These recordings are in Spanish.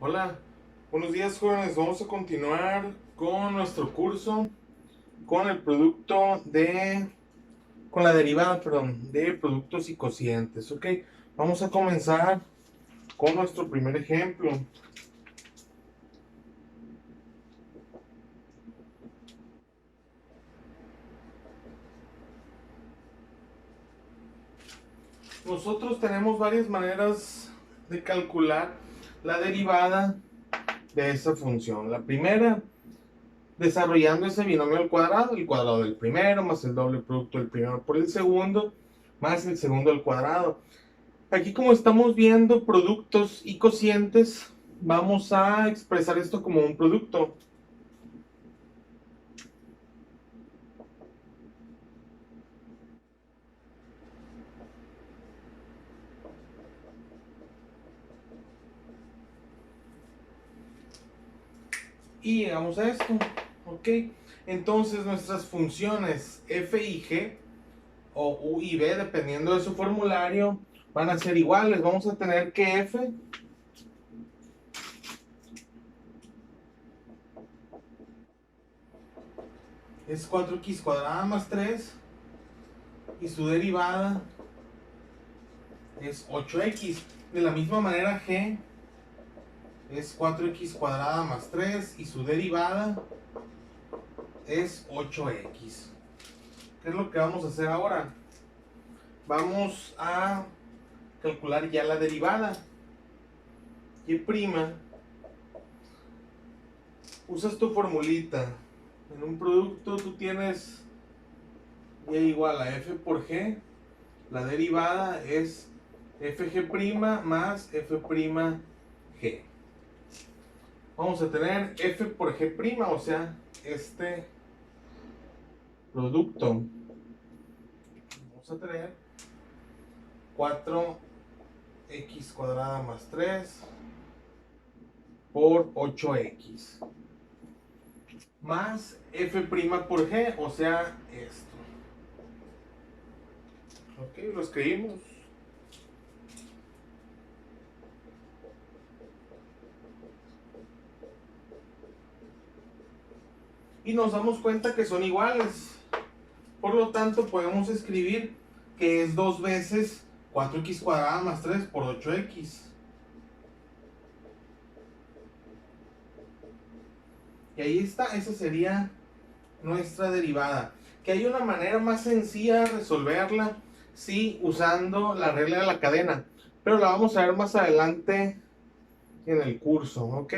Hola, buenos días jóvenes. Vamos a continuar con nuestro curso con el producto con la derivada, perdón, de productos y cocientes. Ok, vamos a comenzar con nuestro primer ejemplo. Nosotros tenemos varias maneras de calcular la derivada de esa función. La primera, desarrollando ese binomio al cuadrado, el cuadrado del primero más el doble producto del primero por el segundo, más el segundo al cuadrado. Aquí como estamos viendo productos y cocientes, vamos a expresar esto como un producto. Y llegamos a esto. Ok. Entonces nuestras funciones f y g, o u y b, dependiendo de su formulario, van a ser iguales. Vamos a tener que f es 4x cuadrada más 3 y su derivada es 8x. De la misma manera g es 4x cuadrada más 3 y su derivada es 8x. ¿Qué es lo que vamos a hacer ahora? Vamos a calcular ya la derivada. Y prima, usas tu formulita. En un producto tú tienes y igual a f por g. La derivada es fg' más f'. Vamos a tener f por g', o sea, este producto. Vamos a tener 4x cuadrada más 3 por 8x. Más f' por g, o sea, esto. Ok, lo escribimos. Y nos damos cuenta que son iguales. Por lo tanto, podemos escribir que es 2 veces 4x cuadrada más 3 por 8x. Y ahí está, esa sería nuestra derivada. Que hay una manera más sencilla de resolverla, sí, usando la regla de la cadena. Pero la vamos a ver más adelante en el curso, ¿ok?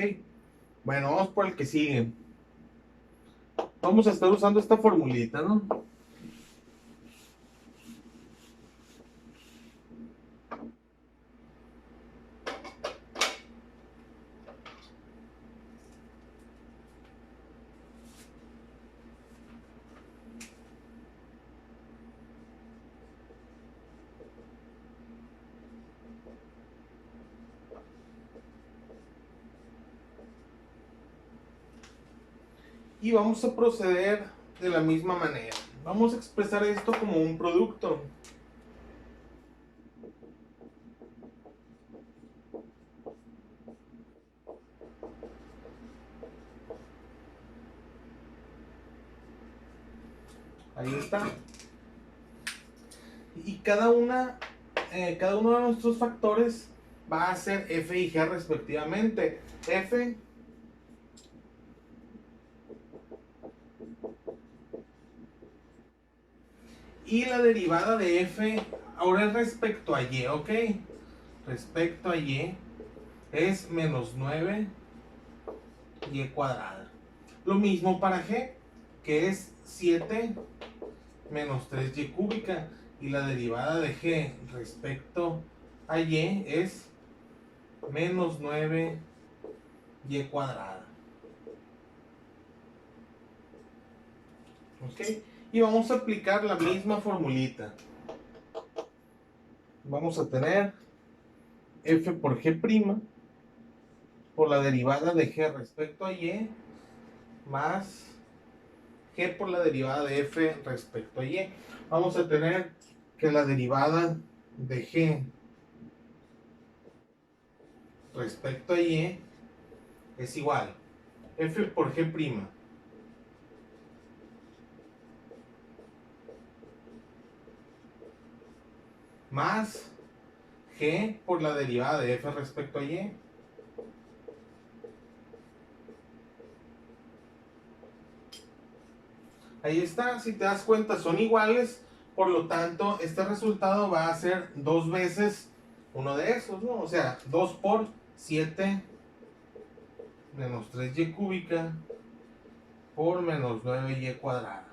Bueno, vamos por el que sigue. Vamos a estar usando esta formulita, ¿no? Y vamos a proceder de la misma manera. Vamos a expresar esto como un producto. Ahí está. Y cada uno de nuestros factores va a ser f y g respectivamente. F y la derivada de f ahora es respecto a y, ¿ok? Respecto a y es menos 9y cuadrada. Lo mismo para g, que es 7 menos 3y cúbica. Y la derivada de g respecto a y es menos 9y cuadrada. ¿Ok? Y vamos a aplicar la misma formulita. Vamos a tener f por g' por la derivada de g respecto a y más g por la derivada de f respecto a y. Vamos a tener que la derivada de g respecto a y es igual f por g' más g por la derivada de f respecto a y. Ahí está, si te das cuenta son iguales, por lo tanto este resultado va a ser 2 veces uno de esos, ¿no? O sea, 2 por 7 menos 3y cúbica por menos 9y cuadrada.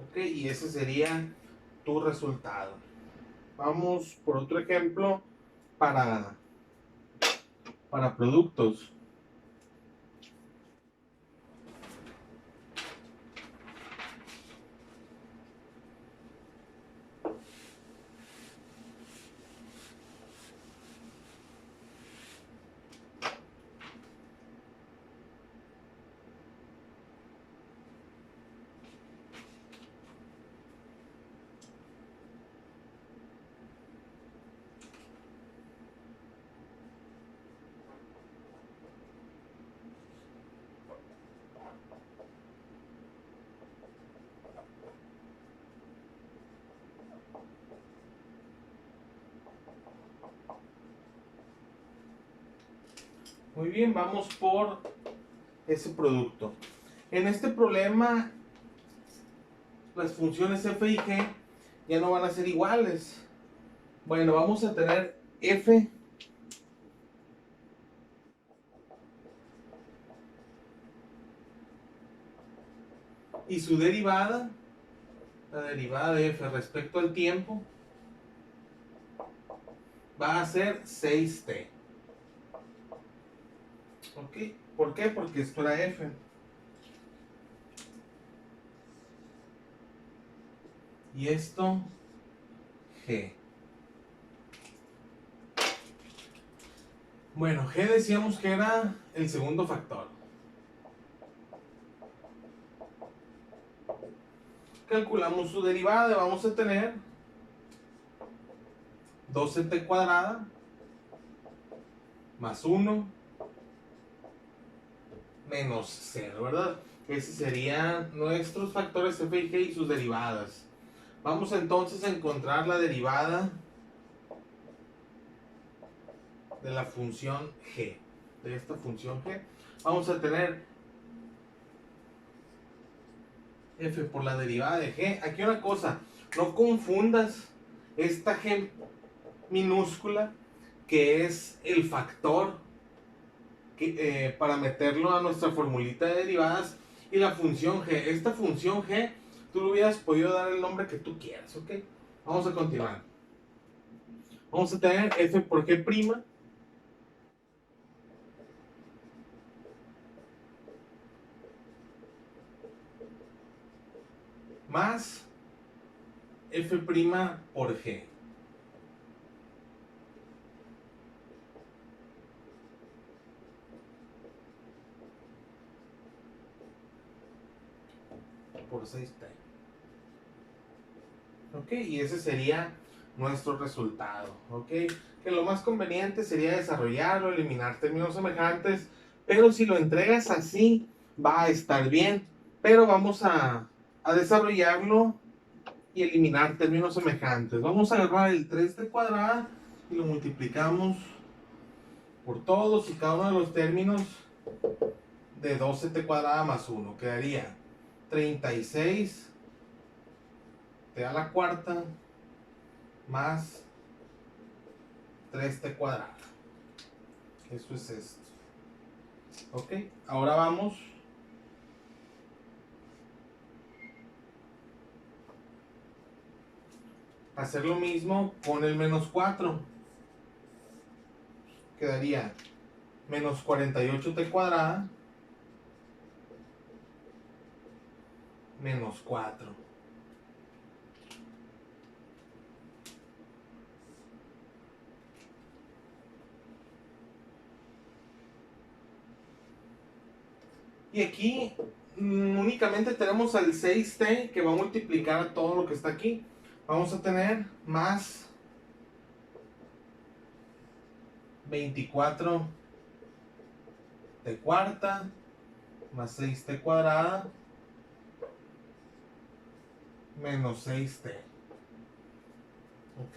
Ok, y ese sería tu resultado. Vamos por otro ejemplo para productos. Muy bien, vamos por ese producto. En este problema, las funciones f y g ya no van a ser iguales. Bueno, vamos a tener f y su derivada, la derivada de f respecto al tiempo, va a ser 6t. ¿Ok? ¿Por qué? Porque esto era f. Y esto, g. Bueno, g decíamos que era el segundo factor. Calculamos su derivada y vamos a tener 12t cuadrada más 1 menos 0, ¿verdad? Esos serían nuestros factores f y g y sus derivadas. Vamos entonces a encontrar la derivada de la función g, de esta función g. Vamos a tener f por la derivada de g. Aquí una cosa, no confundas esta g minúscula, que es el factor para meterlo a nuestra formulita de derivadas, y la función g. Esta función g, tú le hubieras podido dar el nombre que tú quieras, ¿ok? Vamos a continuar. Vamos a tener f por g' más f' por g. Por 6t. Ok, y ese sería nuestro resultado. Ok, que lo más conveniente sería desarrollarlo, eliminar términos semejantes, pero si lo entregas así, va a estar bien. Pero vamos a desarrollarlo y eliminar términos semejantes. Vamos a agarrar el 3t cuadrada y lo multiplicamos por todos y cada uno de los términos de 12t cuadrada más 1. Quedaría 36 t a la cuarta más 3t cuadrada. Eso es esto. Ok, ahora vamos a hacer lo mismo con el menos 4. Quedaría menos 48t cuadrada menos 4. Y aquí únicamente tenemos el 6t que va a multiplicar todo lo que está aquí. Vamos a tener más 24t t cuarta más 6t cuadrada menos 6t. ¿Ok?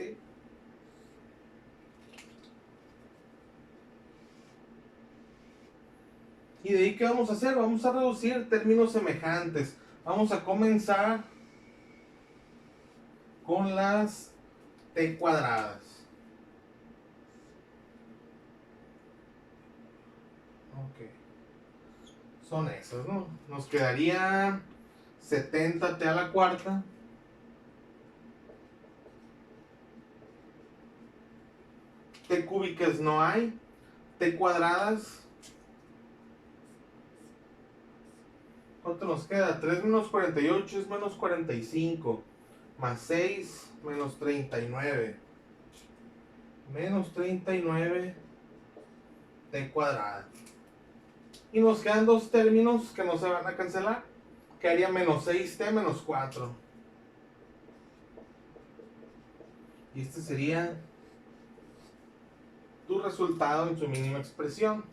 Y de ahí, ¿qué vamos a hacer? Vamos a reducir términos semejantes. Vamos a comenzar con las t cuadradas. Ok. Son esas, ¿no? Nos quedaría 70t a la cuarta. T cúbicas no hay. T cuadradas. ¿Cuánto nos queda? 3 menos 48 es menos 45. Más 6 menos 39. Menos 39 t cuadrada. Y nos quedan dos términos que no se van a cancelar. Quedaría menos 6t menos 4. Y este sería tu resultado en su mínima expresión.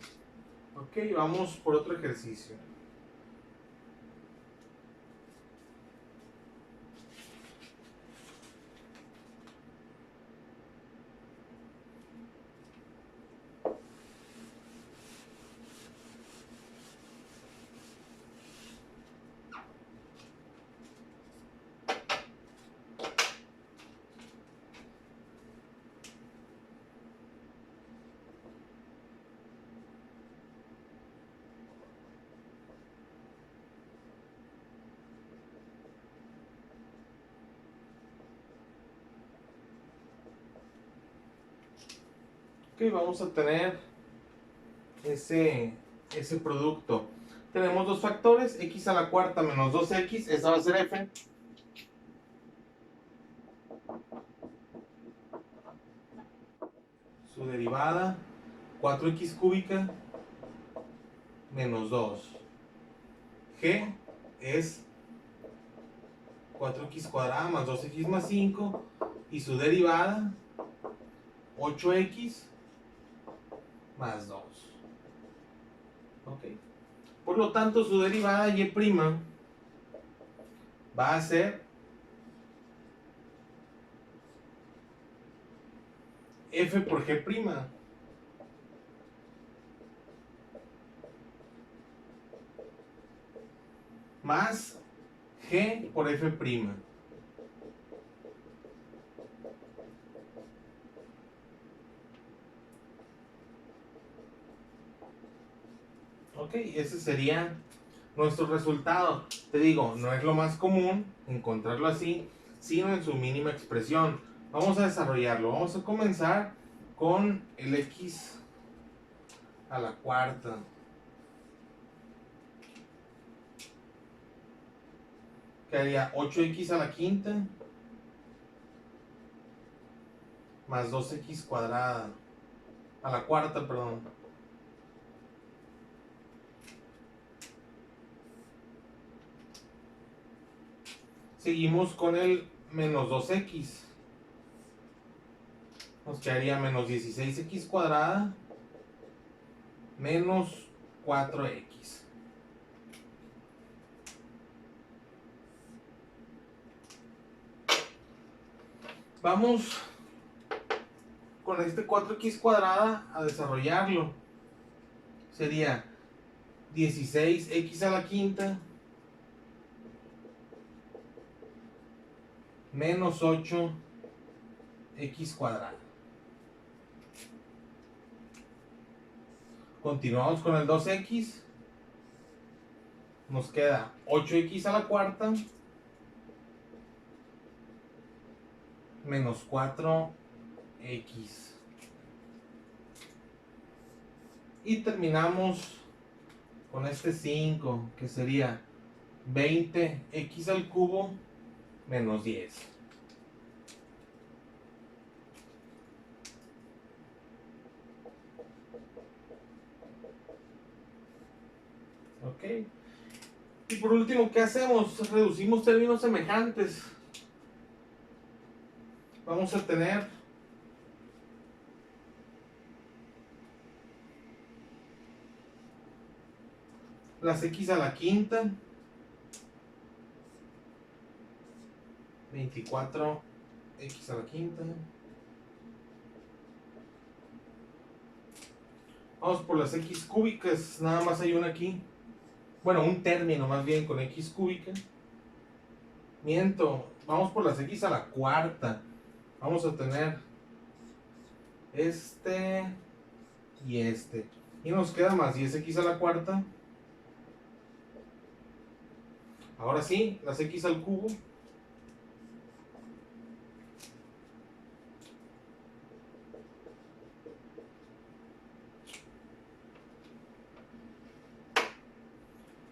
Ok, vamos por otro ejercicio. Ok, vamos a tener ese producto. Tenemos dos factores, x a la cuarta menos 2x, esa va a ser f. Su derivada, 4x cúbica menos 2. G es 4x cuadrada más 2x más 5. Y su derivada, 8x más 2. ¿Ok? Por lo tanto, su derivada y' va a ser f por g'. Más g por f'. Ok, ese sería nuestro resultado. Te digo, no es lo más común encontrarlo así, sino en su mínima expresión. Vamos a desarrollarlo. Vamos a comenzar con el x a la cuarta. Quedaría 8x a la quinta más 2x cuadrada. A la cuarta, perdón. Seguimos con el menos 2x. Nos quedaría menos 16x cuadrada menos 4x. Vamos con este 4x cuadrada a desarrollarlo. Sería 16x a la quinta menos 8x cuadrada. Continuamos con el 2x. Nos queda 8x a la cuarta menos 4x. Y terminamos con este 5, que sería 20x al cubo menos 10. Ok. Y por último, ¿qué hacemos? Reducimos términos semejantes. Vamos a tener las x a la quinta, 24x a la quinta. Vamos por las x cúbicas, nada más hay una aquí. Bueno, un término más bien con x cúbica. Miento, vamos por las x a la cuarta. Vamos a tener este y este. Y nos queda más 10x a la cuarta. Ahora sí, las x al cubo.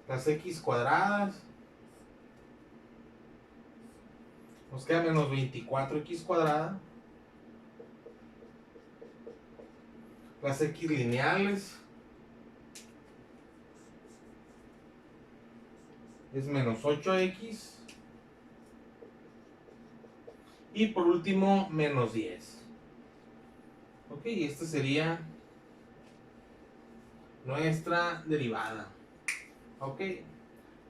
Las x cuadradas. Nos queda menos 24x cuadrada. Las x lineales. Es menos 8x. Y por último, menos 10. Ok, esta sería nuestra derivada. Ok,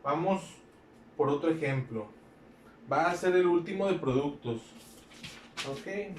vamos por otro ejemplo. Va a ser el último de productos. Ok.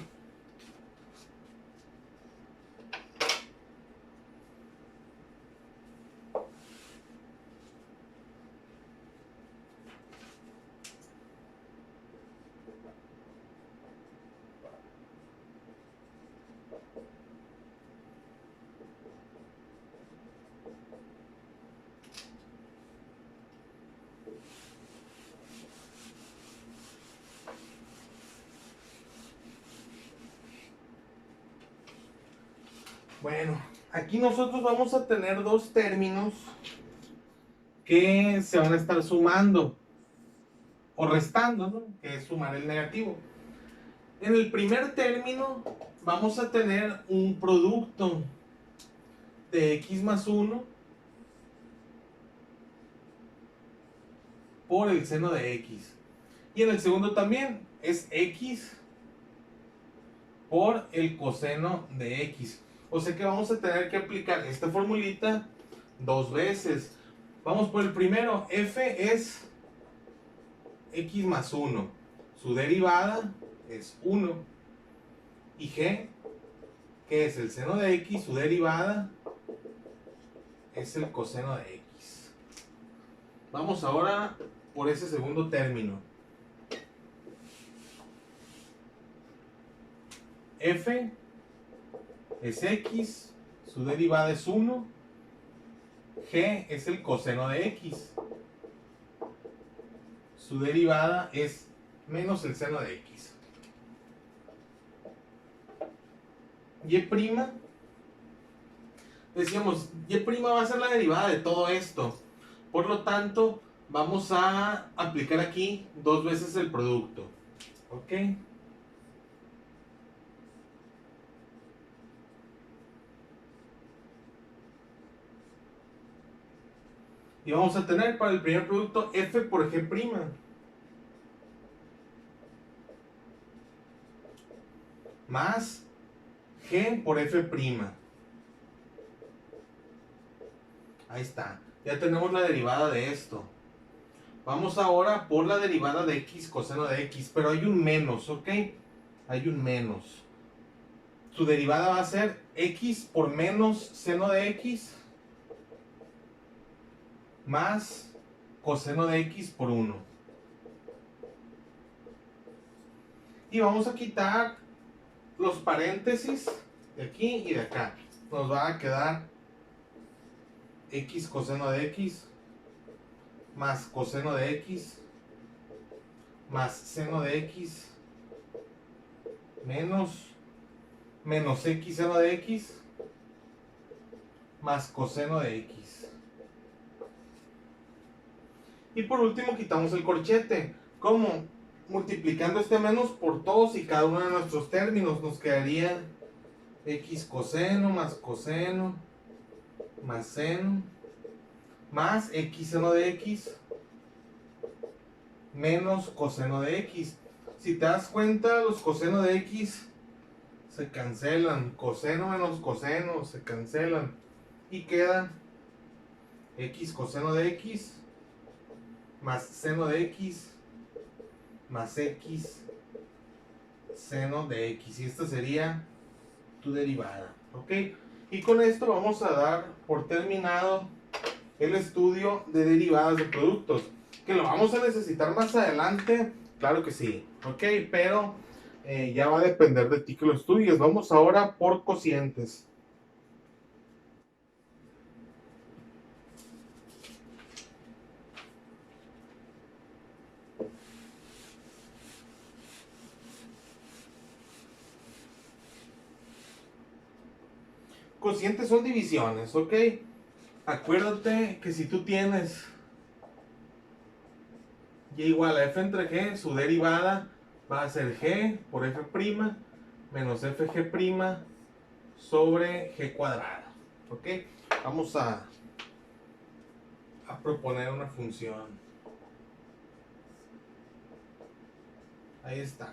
Bueno, aquí nosotros vamos a tener dos términos que se van a estar sumando o restando, ¿no? Que es sumar el negativo. En el primer término vamos a tener un producto de x más 1 por el seno de x. Y en el segundo también es x por el coseno de x. O sea que vamos a tener que aplicar esta formulita dos veces. Vamos por el primero. F es x más 1. Su derivada es 1. Y g, que es el seno de x, su derivada es el coseno de x. Vamos ahora por ese segundo término. F es x, su derivada es 1, g es el coseno de x, su derivada es menos el seno de x. Y', decíamos, y' va a ser la derivada de todo esto. Por lo tanto, vamos a aplicar aquí dos veces el producto. ¿Ok? Y vamos a tener para el primer producto f por g'. Más g por f'. Ahí está. Ya tenemos la derivada de esto. Vamos ahora por la derivada de x coseno de x. Pero hay un menos, ¿ok? Hay un menos. Su derivada va a ser x por menos seno de x más coseno de x por 1. Y vamos a quitar los paréntesis de aquí y de acá. Nos va a quedar x coseno de x más coseno de x más seno de x menos x seno de x más coseno de x. Y por último quitamos el corchete. ¿Cómo? Multiplicando este menos por todos y cada uno de nuestros términos. Nos quedaría x coseno más seno más x seno de x menos coseno de x. Si te das cuenta, los cosenos de x se cancelan. Coseno menos coseno se cancelan. Y queda x coseno de x más seno de x más x seno de x. Y esta sería tu derivada. ¿Ok? Y con esto vamos a dar por terminado el estudio de derivadas de productos. Que lo vamos a necesitar más adelante. Claro que sí. ¿Ok? Pero ya va a depender de ti que lo estudies. Vamos ahora por cocientes. Cocientes son divisiones, ¿ok? Acuérdate que si tú tienes y igual a f entre g, su derivada va a ser g por f' menos fg' sobre g cuadrada. ¿Ok? Vamos a proponer una función. Ahí está.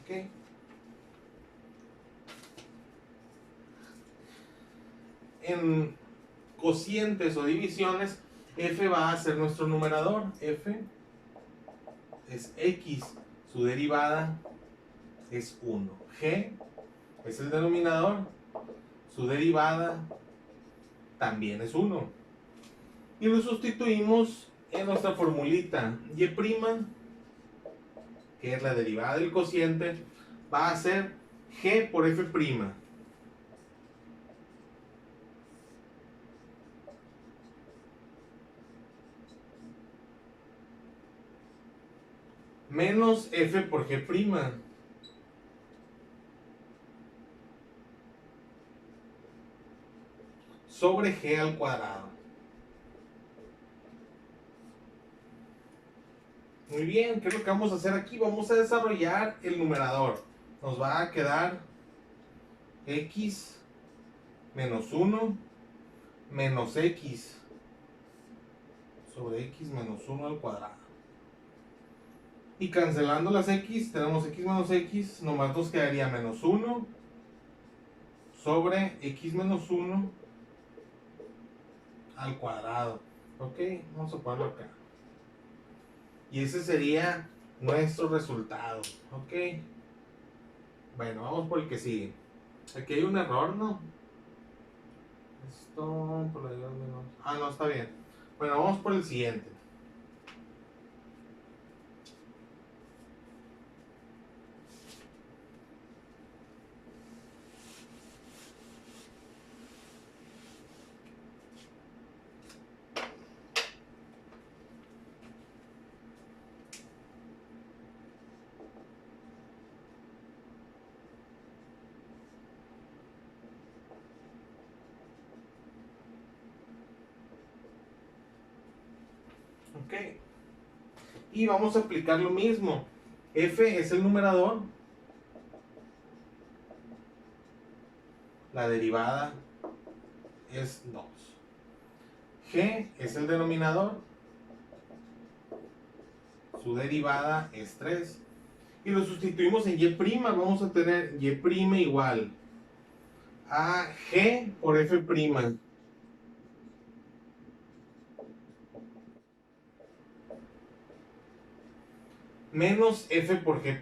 ¿Ok? En cocientes o divisiones, f va a ser nuestro numerador. F es x, su derivada es 1. G es el denominador, su derivada también es 1. Y lo sustituimos en nuestra formulita. Y', que es la derivada del cociente, va a ser g por f'. Menos f por g'. Sobre g al cuadrado. Muy bien, ¿qué es lo que vamos a hacer aquí? Vamos a desarrollar el numerador. Nos va a quedar x menos 1 menos x sobre x menos 1 al cuadrado. Y cancelando las x, tenemos x menos x, nomás nos quedaría menos 1 sobre x menos 1 al cuadrado. Ok, vamos a ponerlo acá. Y ese sería nuestro resultado. Ok. Bueno, vamos por el que sigue. Aquí hay un error, ¿no? Esto por la menos. Ah, no, está bien. Bueno, vamos por el siguiente. Ok. Y vamos a aplicar lo mismo. F es el numerador. La derivada es 2. G es el denominador. Su derivada es 3. Y lo sustituimos en y'. Vamos a tener y' igual a g por f'. Menos f por g'.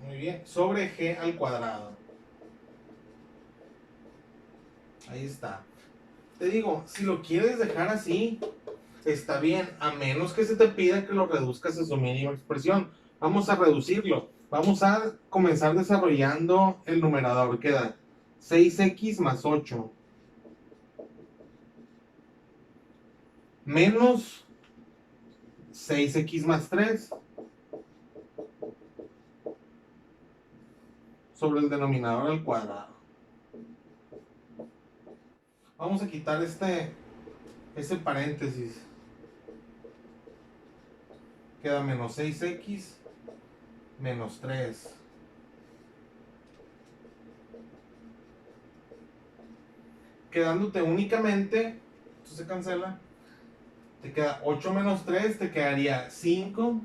Muy bien. Sobre g al cuadrado. Ahí está. Te digo, si lo quieres dejar así, está bien, a menos que se te pida que lo reduzcas a su mínima expresión. Vamos a reducirlo. Vamos a comenzar desarrollando el numerador. Queda 6x más 8 menos 6x más 3 sobre el denominador al cuadrado. Vamos a quitar este paréntesis. Queda menos 6x menos 3. Quedándote únicamente, esto se cancela, te queda 8 menos 3, te quedaría 5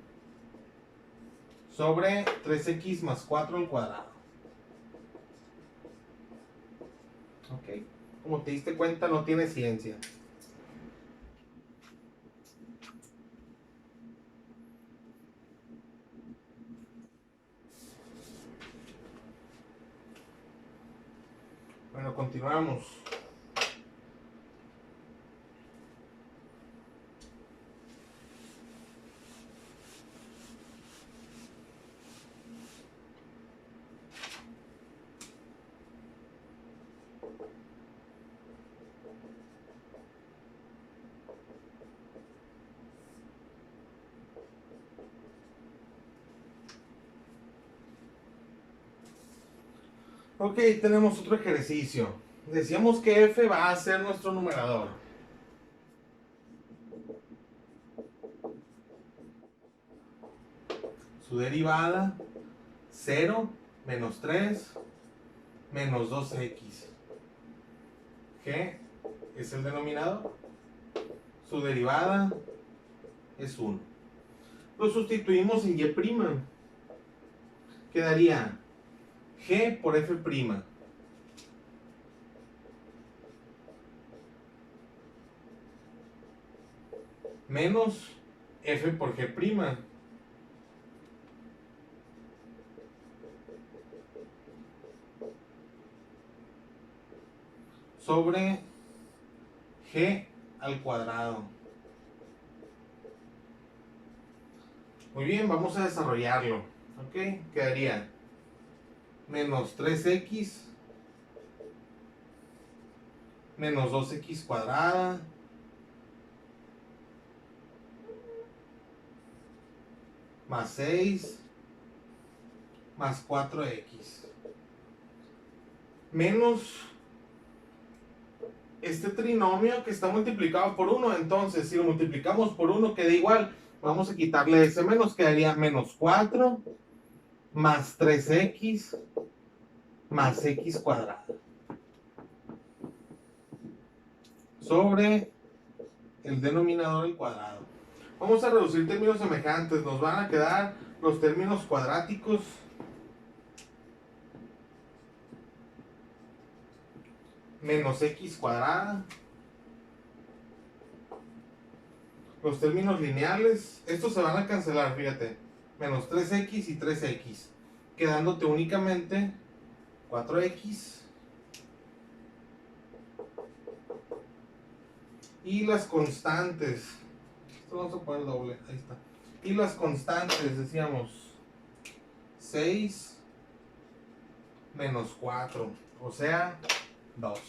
sobre 3x más 4 al cuadrado. Ok, como te diste cuenta, no tiene ciencia. Bueno, continuamos. Ok, tenemos otro ejercicio. Decíamos que f va a ser nuestro numerador. Su derivada, 0 menos 3 menos 2x. G es el denominador. Su derivada es 1. Lo sustituimos en y'. Quedaría g por f'. Menos f por g'. Sobre g al cuadrado. Muy bien, vamos a desarrollarlo. Ok, quedaría menos 3x menos 2x cuadrada más 6 más 4x menos este trinomio que está multiplicado por 1. Entonces, si lo multiplicamos por 1 queda igual. Vamos a quitarle ese menos, quedaría menos 4 más 3x más x cuadrada sobre el denominador al cuadrado. Vamos a reducir términos semejantes. Nos van a quedar los términos cuadráticos. Menos x cuadrada. Los términos lineales, estos se van a cancelar, fíjate. Menos 3x y 3x. Quedándote únicamente 4x. Y las constantes. Esto vamos a poner doble, ahí está. Y las constantes, decíamos 6 menos 4, o sea, 2.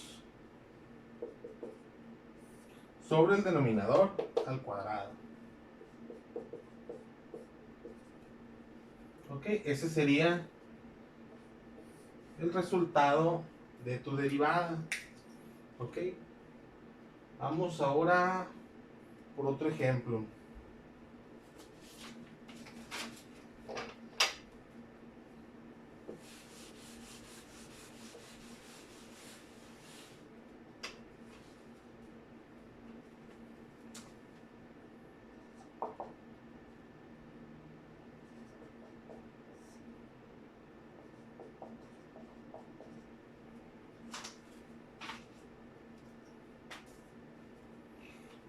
Sobre el denominador al cuadrado. Ok, ese sería el resultado de tu derivada. Ok, vamos ahora por otro ejemplo.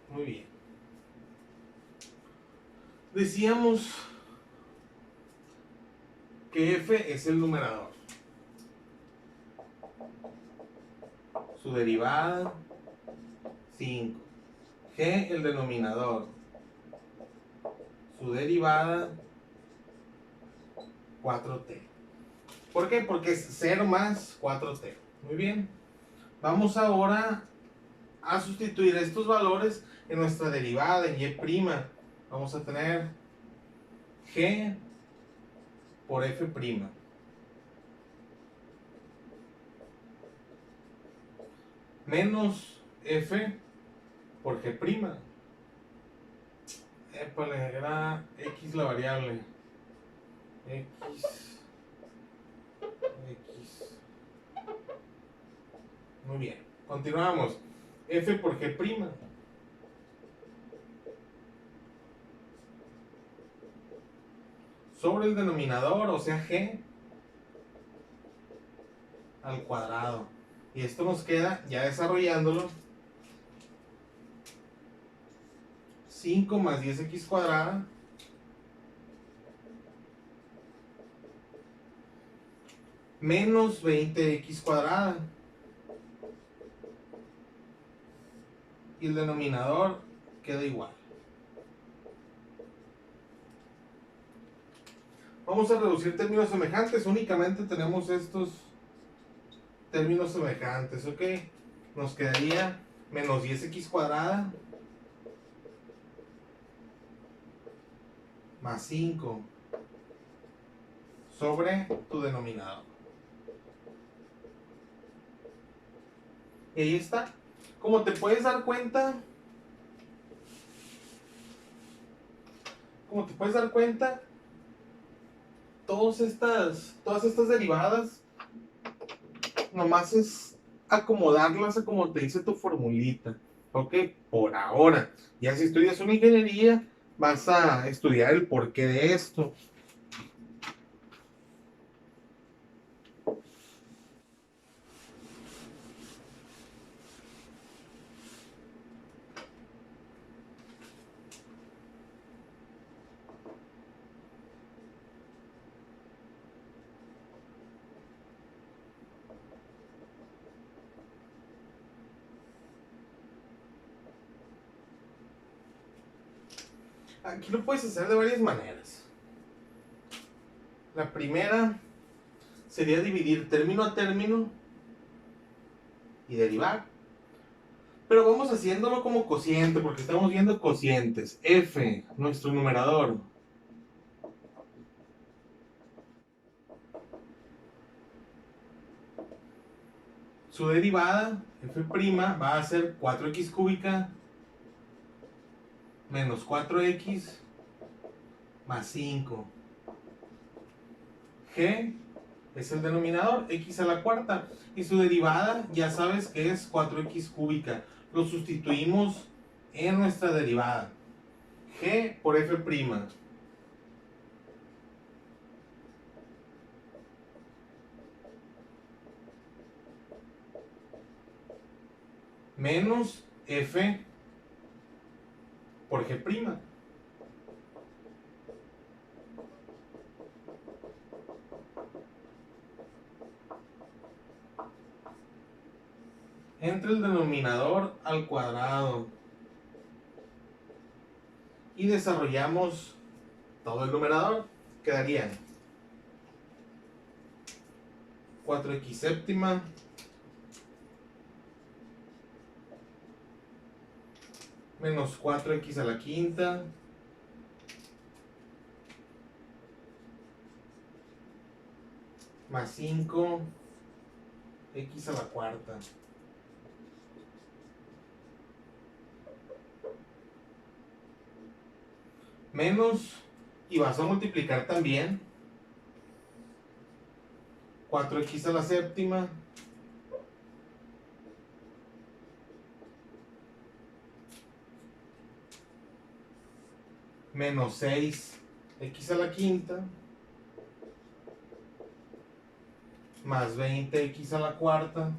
Muy bien. Decíamos que f es el numerador. Su derivada, 5. G el denominador. Su derivada, 4t. ¿Por qué? Porque es 0 más 4t. Muy bien. Vamos ahora a sustituir estos valores en nuestra derivada en y'. Vamos a tener g por f'. Menos f por g'. Épale, era x la variable. X. Muy bien. Continuamos. F por g'. sobre el denominador, o sea g al cuadrado. Y esto nos queda, ya desarrollándolo, 5 más 10x cuadrada menos 20x cuadrada. Y el denominador queda igual. Vamos a reducir términos semejantes. Únicamente tenemos estos términos semejantes, ¿ok? Nos quedaría menos 10x cuadrada más 5 sobre tu denominador. Y ahí está. Como te puedes dar cuenta, todas estas derivadas, nomás es acomodarlas a como te dice tu formulita. Ok, por ahora. Ya si estudias una ingeniería, vas a estudiar el porqué de esto. Aquí lo puedes hacer de varias maneras. La primera sería dividir término a término y derivar. Pero vamos haciéndolo como cociente, porque estamos viendo cocientes. F, nuestro numerador. Su derivada, f', va a ser 4x cúbica menos 4x más 5. G es el denominador, x a la cuarta. Y su derivada ya sabes que es 4x cúbica. Lo sustituimos en nuestra derivada. G por f'. Menos f por g'. Entre el denominador al cuadrado. Y desarrollamos todo el numerador. Quedarían 4x séptima menos 4x a la quinta más 5 x a la cuarta. Menos, y vas a multiplicar también 4x a la séptima menos 6x a la quinta más 20x a la cuarta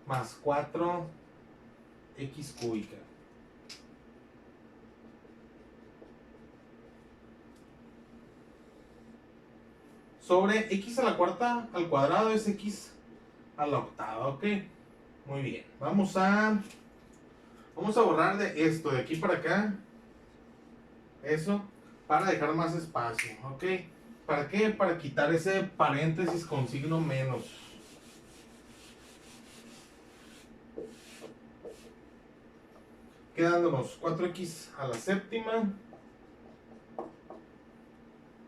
más 4x cúbica. Sobre x a la cuarta al cuadrado es x a la octava, ok. Muy bien, vamos a borrar de esto, de aquí para acá, eso, para dejar más espacio, ok. ¿Para qué? Para quitar ese paréntesis con signo menos. Quedándonos 4x a la séptima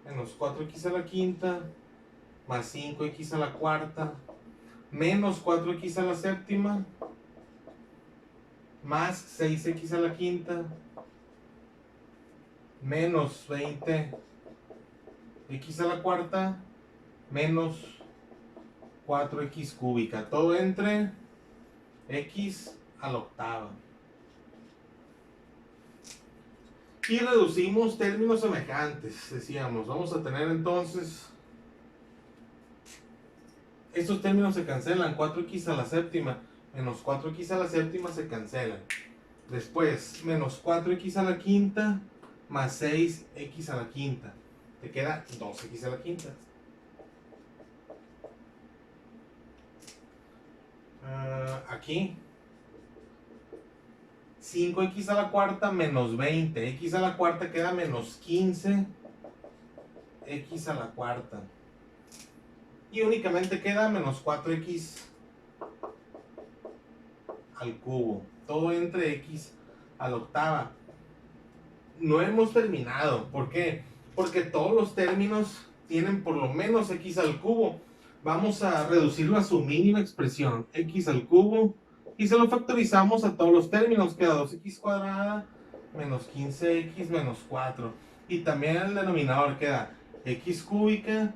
menos 4x a la quinta más 5x a la cuarta menos 4x a la séptima más 6x a la quinta menos 20x a la cuarta menos 4x cúbica. Todo entre x a la octava. Y reducimos términos semejantes, decíamos. Vamos a tener entonces, estos términos se cancelan, 4x a la séptima menos 4x a la séptima se cancelan. Después, menos 4x a la quinta más 6x a la quinta. Te queda 2x a la quinta. Aquí 5x a la cuarta menos 20. X a la cuarta queda menos 15 x a la cuarta. Y únicamente queda menos 4x al cubo. Todo entre x a la octava. No hemos terminado. ¿Por qué? Porque todos los términos tienen por lo menos x al cubo. Vamos a reducirlo a su mínima expresión, x al cubo, y se lo factorizamos a todos los términos. Queda 2x cuadrada menos 15x menos 4. Y también el denominador queda x cúbica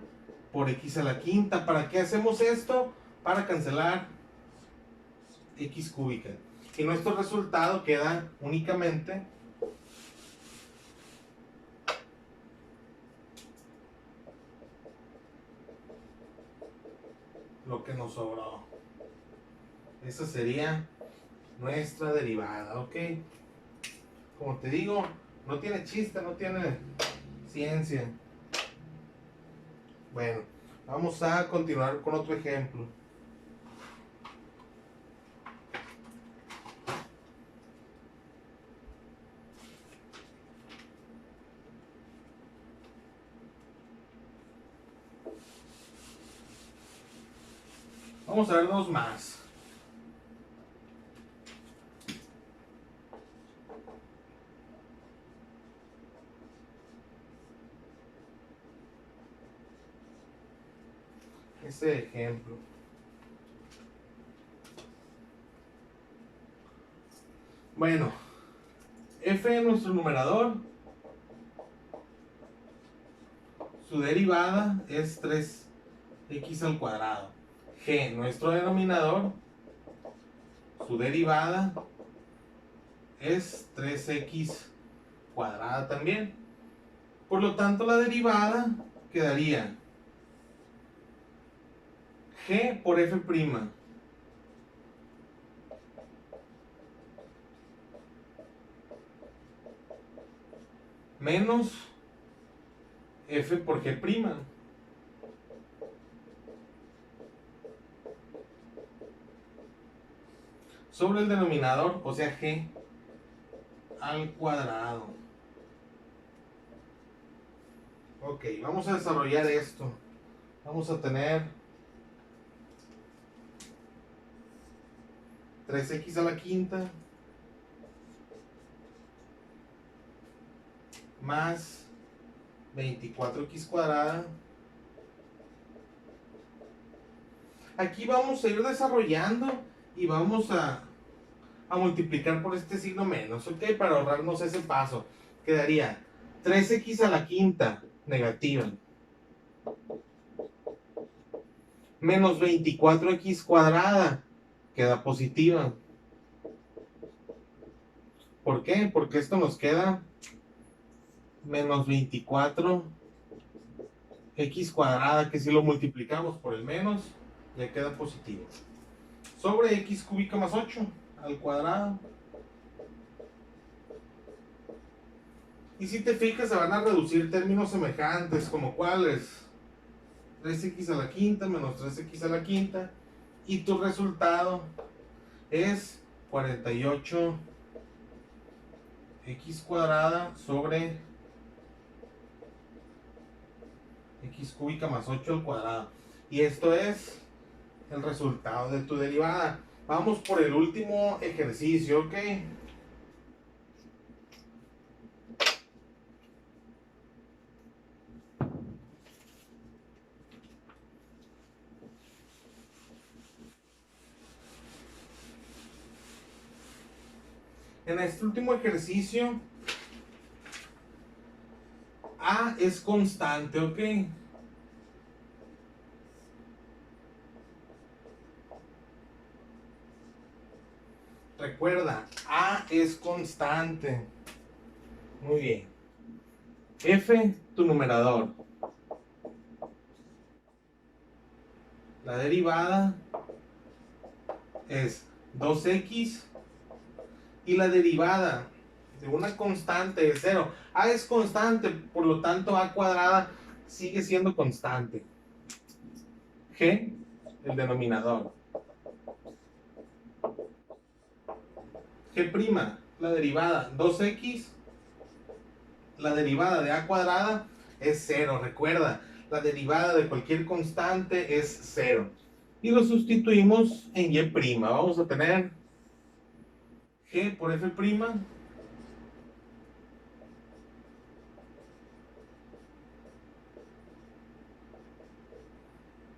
por x a la quinta. ¿Para qué hacemos esto? Para cancelar x cúbica. Y nuestro resultado queda únicamente lo que nos sobró. Esa sería nuestra derivada, ¿ok? Como te digo, no tiene chiste, no tiene ciencia. Bueno, vamos a continuar con otro ejemplo. Vamos a ver dos más. Este ejemplo. Bueno, f en nuestro numerador, su derivada es 3x al cuadrado. G, nuestro denominador, su derivada es 3x cuadrada también. Por lo tanto, la derivada quedaría g por f' menos f por g'. Sobre el denominador, o sea, g al cuadrado. Ok, vamos a desarrollar esto. Vamos a tener 3x a la quinta más 24x cuadrada. Aquí vamos a ir desarrollando y vamos a multiplicar por este signo menos, ¿ok? Para ahorrarnos ese paso. Quedaría 3x a la quinta negativa menos 24x cuadrada queda positiva. ¿Por qué? Porque esto nos queda menos 24x cuadrada, que si lo multiplicamos por el menos ya queda positivo, sobre x cúbica más 8 al cuadrado. Y si te fijas, se van a reducir términos semejantes, como cuáles: 3x a la quinta menos 3x a la quinta, y tu resultado es 48x cuadrada sobre x cúbica más 8 al cuadrado. Y esto es el resultado de tu derivada. Vamos por el último ejercicio, ¿ok? En este último ejercicio, A es constante, ¿ok? Recuerda, A es constante. Muy bien. F, tu numerador. La derivada es 2x y la derivada de una constante es 0. A es constante, por lo tanto a cuadrada sigue siendo constante. G, el denominador. G', la derivada 2x, la derivada de a cuadrada es 0. Recuerda, la derivada de cualquier constante es 0. Y lo sustituimos en y'. Vamos a tener G por F',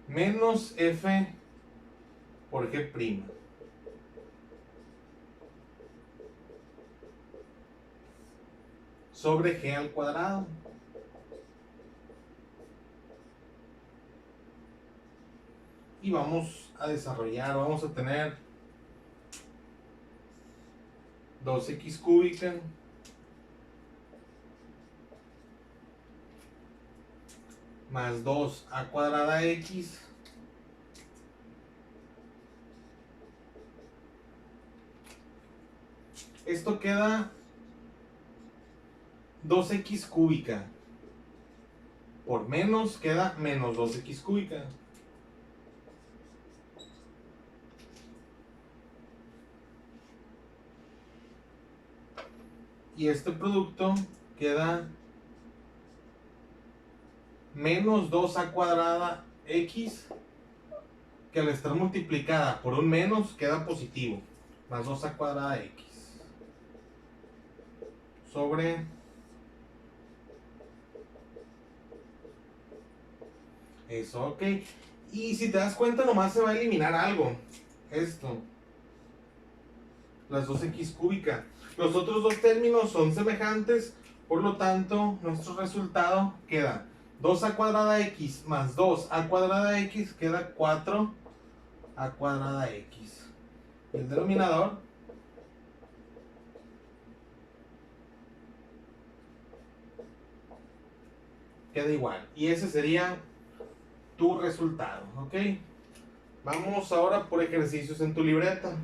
menos F por G', sobre G al cuadrado. Y vamos a desarrollar, vamos a tener 2x cúbica más 2a cuadrada x esto queda 2x cúbica por menos queda menos 2x cúbica. Y este producto queda menos 2a cuadrada x, que al estar multiplicada por un menos queda positivo, más 2a cuadrada x sobre eso, ok. Y si te das cuenta, nomás se va a eliminar algo, esto, las 2x cúbica. Los otros dos términos son semejantes, por lo tanto nuestro resultado queda 2a cuadrada x más 2a cuadrada x queda 4a cuadrada x. El denominador queda igual. Y ese sería tu resultado, ¿ok? Vamos ahora por ejercicios en tu libreta.